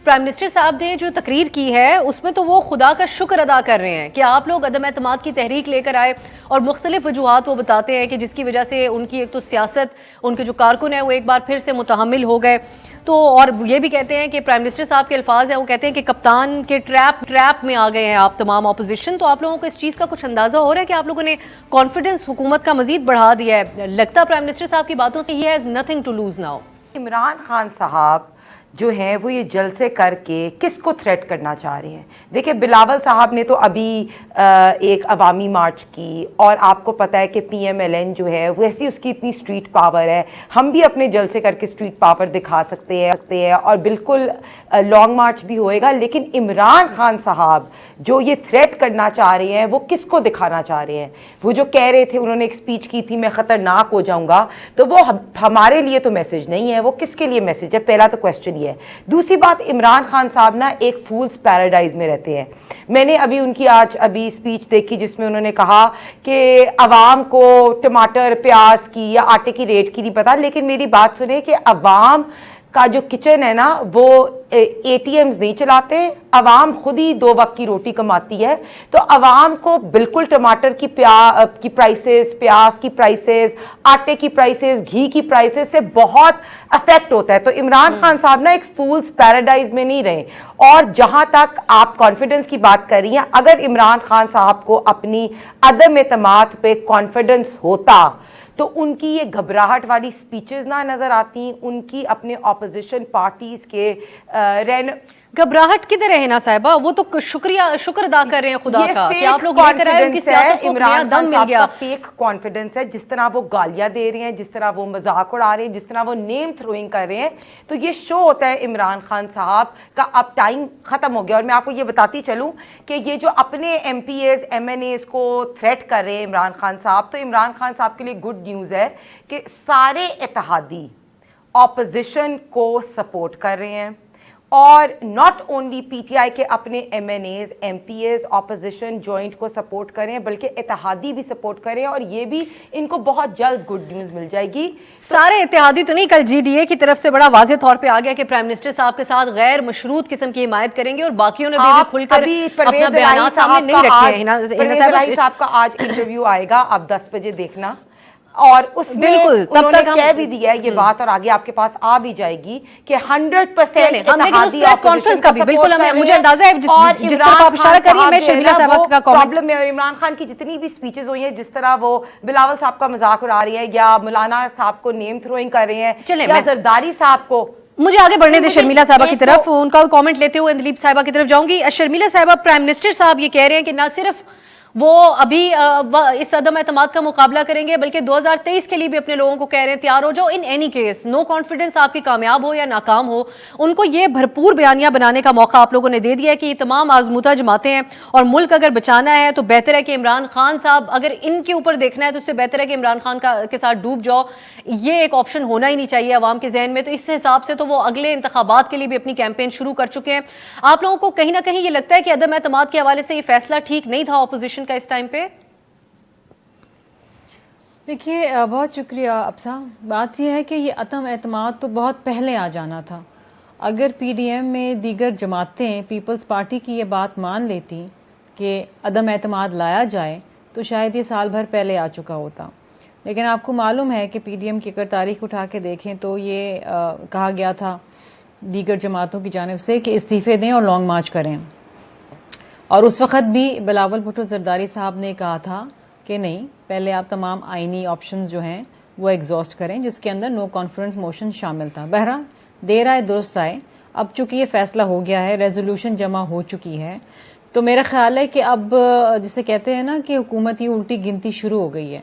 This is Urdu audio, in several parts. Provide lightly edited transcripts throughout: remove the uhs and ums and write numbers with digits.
پرائم منسٹر صاحب نے جو تقریر کی ہے اس میں تو وہ خدا کا شکر ادا کر رہے ہیں کہ آپ لوگ عدم اعتماد کی تحریک لے کر آئے، اور مختلف وجوہات وہ بتاتے ہیں کہ جس کی وجہ سے ان کی ایک تو سیاست، ان کے جو کارکن ہیں وہ ایک بار پھر سے متحمل ہو گئے. تو اور یہ بھی کہتے ہیں کہ پرائم منسٹر صاحب کے الفاظ ہیں، وہ کہتے ہیں کہ کپتان کے ٹریپ میں آ گئے ہیں آپ تمام اپوزیشن. تو آپ لوگوں کو اس چیز کا کچھ اندازہ ہو رہا ہے کہ آپ لوگوں نے کانفیڈنس حکومت کا مزید بڑھا دیا ہے؟ لگتا ہے پرائم منسٹر صاحب کی باتوں سے ہی has nothing to lose now. Imran Khan صاحب جو ہیں وہ یہ جلسے کر کے کس کو تھریٹ کرنا چاہ رہے ہیں؟ دیکھیں بلاول صاحب نے تو ابھی ایک عوامی مارچ کی، اور آپ کو پتہ ہے کہ پی ایم ایل این جو ہے ویسی اس کی اتنی اسٹریٹ پاور ہے، ہم بھی اپنے جلسے کر کے اسٹریٹ پاور دکھا سکتے ہیں اور بالکل لانگ مارچ بھی ہوئے گا. لیکن عمران خان صاحب جو یہ تھریٹ کرنا چاہ رہے ہیں وہ کس کو دکھانا چاہ رہے ہیں؟ وہ جو کہہ رہے تھے، انہوں نے ایک اسپیچ کی تھی میں خطرناک ہو جاؤں گا، تو وہ ہمارے لیے تو میسج نہیں ہے، وہ کس کے لیے میسج ہے؟ پہلا تو کوشچن یہ ہے. دوسری بات، عمران خان صاحب نا ایک فولز پیراڈائز میں رہتے ہیں. میں نے ابھی ان کی ابھی اسپیچ دیکھی جس میں انہوں نے کہا کہ عوام کو ٹماٹر پیاز کی یا آٹے کی ریٹ کی نہیں پتا، لیکن میری بات سنیں کہ عوام کا جو کچن ہے نا وہ اے ٹی ایمز نہیں چلاتے، عوام خود ہی 2 وقت کی روٹی کماتی ہے. تو عوام کو بالکل ٹماٹر کی پرائسز، پیاز کی پرائسز، آٹے کی پرائسز، گھی کی پرائسز سے بہت افیکٹ ہوتا ہے. تو عمران خان صاحب نا ایک فولز پیراڈائز میں نہیں رہے. اور جہاں تک آپ کانفیڈنس کی بات کر رہی ہیں، اگر عمران خان صاحب کو اپنی عدم اعتماد پہ کانفیڈنس ہوتا تو ان کی یہ گھبراہٹ والی سپیچز نہ نظر آتی، ان کی اپنے اپوزیشن پارٹیز کے گھبراہٹ کدھر ہے نا صاحبہ؟ وہ تو شکر ادا کر رہے ہیں خدا کا کہ آپ لوگ لے کر آئے، ان کی سیاست کو نیا دم مل گیا. فیک کانفیڈنس ہے، جس طرح وہ گالیاں دے رہے ہیں، جس طرح وہ مذاق اڑا رہے ہیں، جس طرح وہ نیم تھروئنگ کر رہے ہیں، تو یہ شو ہوتا ہے عمران خان صاحب کا اب ٹائم ختم ہو گیا. اور میں آپ کو یہ بتاتی چلوں کہ یہ جو اپنے MPs MNAs کو تھریٹ کر رہے ہیں عمران خان صاحب، تو عمران خان صاحب کے لیے گڈ نیوز ہے کہ سارے اتحادی اپوزیشن کو سپورٹ کر رہے ہیں، اور not only PTI کے اپنے MNAs MPs opposition joint کو سپورٹ کریں، بلکہ اتحادی بھی سپورٹ کریں. اور یہ بھی ان کو بہت جلد گڈ نیوز مل جائے گی. سارے اتحادی تو نہیں، کل جی ڈی اے کی طرف سے بڑا واضح طور پہ آ گیا کہ پرائم منسٹر صاحب کے ساتھ غیر مشروط قسم کی حمایت کریں گے، اور باقیوں نے بھی کھل کر اپنا بیانات سامنے نہیں رکھے ہیں. پرویز الہی صاحب کا آج انٹرویو آئے گا، آپ 10 بجے دیکھنا، اور اس میں انہوں نے کہہ بھی دیا ہے یہ بات، اور آگے آپ کے پاس آ بھی جائے گی کہ 100% ہم لیکن اس پریس کانفرنس کا بھی بالکل مجھے اندازہ ہے جس طرف آپ اشارہ کر رہی ہیں. میں شرمیلا صاحبہ کا پرابلم میں، اور عمران خان کی جتنی بھی سپیچز ہوئی ہیں، جس طرح وہ بلاول صاحب کا مذاق اڑا رہی ہے، یا مولانا صاحب کو نیم تھروئنگ کر رہے ہیں، یا زرداری صاحب کو. مجھے آگے بڑھنے دیں شرمیلا صاحبہ کی طرف، ان کا کامنٹ لیتے ہوئے دلیپ صاحبہ کی طرف جاؤں گی. شرمیلا صاحبہ، پرائم منسٹر صاحب یہ کہہ رہے ہیں کہ نہ صرف وہ ابھی اس عدم اعتماد کا مقابلہ کریں گے، بلکہ 2023 کے لیے بھی اپنے لوگوں کو کہہ رہے ہیں تیار ہو جاؤ. In any case no confidence آپ کی کامیاب ہو یا ناکام ہو، ان کو یہ بھرپور بیانیہ بنانے کا موقع آپ لوگوں نے دے دیا ہے کہ یہ تمام آزمودہ جماعتیں ہیں، اور ملک اگر بچانا ہے تو بہتر ہے کہ عمران خان صاحب، اگر ان کے اوپر دیکھنا ہے تو اس سے بہتر ہے کہ عمران خان کے ساتھ ڈوب جاؤ. یہ ایک آپشن ہونا ہی نہیں چاہیے عوام کے ذہن میں. تو اس حساب سے تو وہ اگلے انتخابات کے لیے بھی اپنی کیمپین شروع کر چکے ہیں. آپ لوگوں کو کہیں نہ کہیں یہ لگتا ہے کہ عدم اعتماد کے حوالے سے یہ فیصلہ ٹھیک نہیں تھا اپوزیشن کا اس ٹائم پہ؟ دیکھیے، بہت شکریہ ابسا. بات یہ ہے کہ یہ عدم اعتماد تو بہت پہلے آ جانا تھا. اگر پی ڈی ایم میں دیگر جماعتیں پیپلز پارٹی کی یہ بات مان لیتی کہ عدم اعتماد لایا جائے تو شاید یہ سال بھر پہلے آ چکا ہوتا. لیکن آپ کو معلوم ہے کہ پی ڈی ایم کی اگر تاریخ اٹھا کے دیکھیں تو یہ کہا گیا تھا دیگر جماعتوں کی جانب سے کہ استعفے دیں اور لانگ مارچ کریں. اور اس وقت بھی بلاول بھٹو زرداری صاحب نے کہا تھا کہ نہیں، پہلے آپ تمام آئینی آپشنز جو ہیں وہ ایگزاسٹ کریں، جس کے اندر نو کانفیڈنس موشن شامل تھا. بہرحال دیر آئے درست آئے، اب چونکہ یہ فیصلہ ہو گیا ہے، ریزولوشن جمع ہو چکی ہے، تو میرا خیال ہے کہ اب جسے کہتے ہیں نا کہ حکومت یہ الٹی گنتی شروع ہو گئی ہے.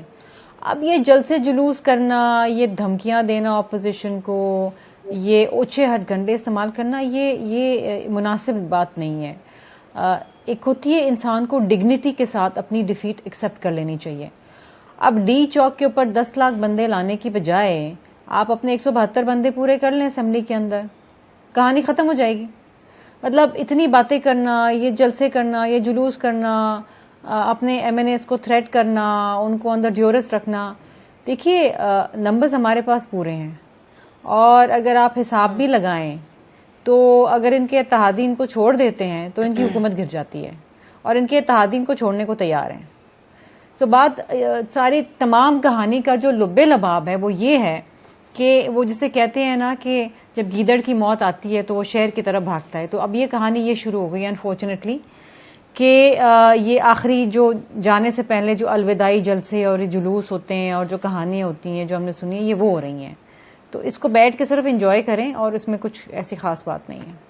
اب یہ جلسے جلوس کرنا، یہ دھمکیاں دینا اپوزیشن کو، یہ اوچھے ہتھ گنڈے استعمال کرنا، یہ مناسب بات نہیں ہے. ایک ہوتی ہے انسان کو ڈگنیٹی کے ساتھ اپنی ڈیفیٹ ایکسیپٹ کر لینی چاہیے. اب ڈی چوک کے اوپر 10 لاکھ بندے لانے کی بجائے آپ اپنے 172 بندے پورے کر لیں اسمبلی کے اندر، کہانی ختم ہو جائے گی. مطلب اتنی باتیں کرنا، یہ جلسے کرنا، یہ جلوس کرنا، اپنے ایم این ایز کو تھریٹ کرنا، ان کو اندر ڈیورس رکھنا. دیکھیے نمبرز ہمارے پاس پورے ہیں، اور اگر آپ حساب بھی لگائیں تو اگر ان کے اتحادی ان کو چھوڑ دیتے ہیں تو ان کی حکومت گر جاتی ہے، اور ان کے اتحادی ان کو چھوڑنے کو تیار ہیں. سو بات ساری تمام کہانی کا جو لب لباب ہے وہ یہ ہے کہ وہ جسے کہتے ہیں نا کہ جب گیدڑ کی موت آتی ہے تو وہ شہر کی طرف بھاگتا ہے. تو اب یہ کہانی یہ شروع ہو گئی ہے انفارچونیٹلی کہ یہ آخری جو جانے سے پہلے جو الوداعی جلسے اور جلوس ہوتے ہیں اور جو کہانیاں ہوتی ہیں جو ہم نے سنی ہیں یہ وہ ہو رہی ہیں. تو اس کو بیٹھ کے صرف انجوائے کریں، اور اس میں کچھ ایسی خاص بات نہیں ہے.